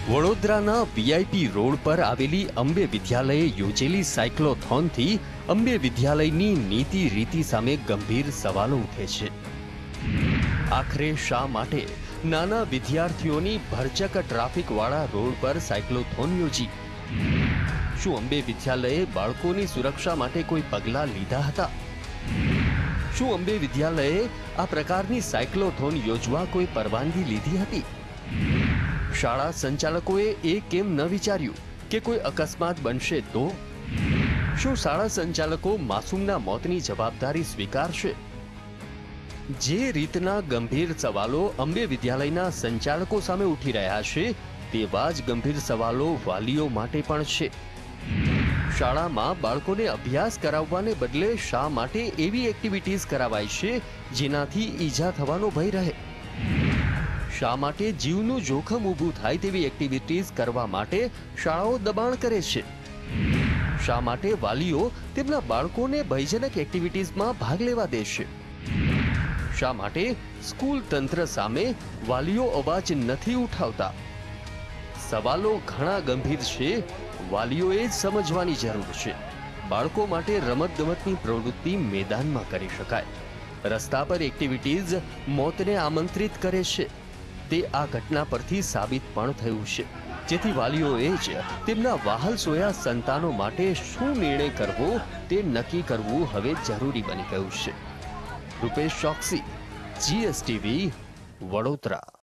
વડોદરાના VIP road પર આવેલી અંબે વિદ્યાલયે યોજેલી સાયક્લોથોનથી અંબે વિદ્યાલયની નીતિ રીતિ સામે ગંભીર સવાલો ઉઠે છે। આખરે શા માટે નાના વિદ્યાર્થીઓની ભરચક ટ્રાફિકવાળા રોડ પર સાયક્લોથોન યોજી? શું અંબે વિદ્યાલયે બાળકોની સુરક્ષા માટે કોઈ પગલાં લીધા હતા? શું અંબે વિદ્યાલયે આ પ્રકારની સાયક્લોથોન યોજવા કોઈ પરવાનગી લીધી હતી? શાળા સંચાલકોએ એ કેમ ન વિચાર્યું કે કોઈ અકસ્માત બનશે તો? શું શાળા સંચાલકો માસૂમના મોતની જવાબદારી સ્વીકારશે? જે રીતના ગંભીર સવાલો અંબે વિદ્યાલયના સંચાલકો સામે ઉઠી રહ્યા છે, તેવા જ ગંભીર સવાલો વાલીઓ માટે પણ છે। શાળામાં બાળકોને અભ્યાસ કરાવવાને બદલે શા માટે એવી એક્ટિવિટીઝ કરાવાય છે જેનાથી ઈજા થવાનો ભય રહે? શા માટે જીવનું જોખમ ઊભું થાય તેવી એક્ટિવિટીઝ કરવા માટે શાળાઓ દબાણ કરે છે? શા માટે વાલીઓ તેમના બાળકોને ભયજનક એક્ટિવિટીઝમાં ભાગ લેવા દેશે? શા માટે સ્કૂલ તંત્ર સામે વાલીઓ અવાજ નથી ઉઠાવતા? સવાલો ઘણા ગંભીર છે, વાલીઓએ જ સમજવાની જરૂર છે। બાળકો માટે રમતગમતની પ્રવૃત્તિ મેદાનમાં કરી શકાય। રસ્તા પર એક્ટિવિટીઝ મોતને આમંત્રિત કરે છે, તે આ ઘટના પરથી સાબિત પણ થયું છે। જેથી વાલીઓએ જ તેમના વહાલ સોયા સંતાનો માટે શું નિર્ણય કરવો તે નક્કી કરવું હવે જરૂરી બની ગયું છે। રૂપેશ ચોકસી, GSTV, વડોદરા।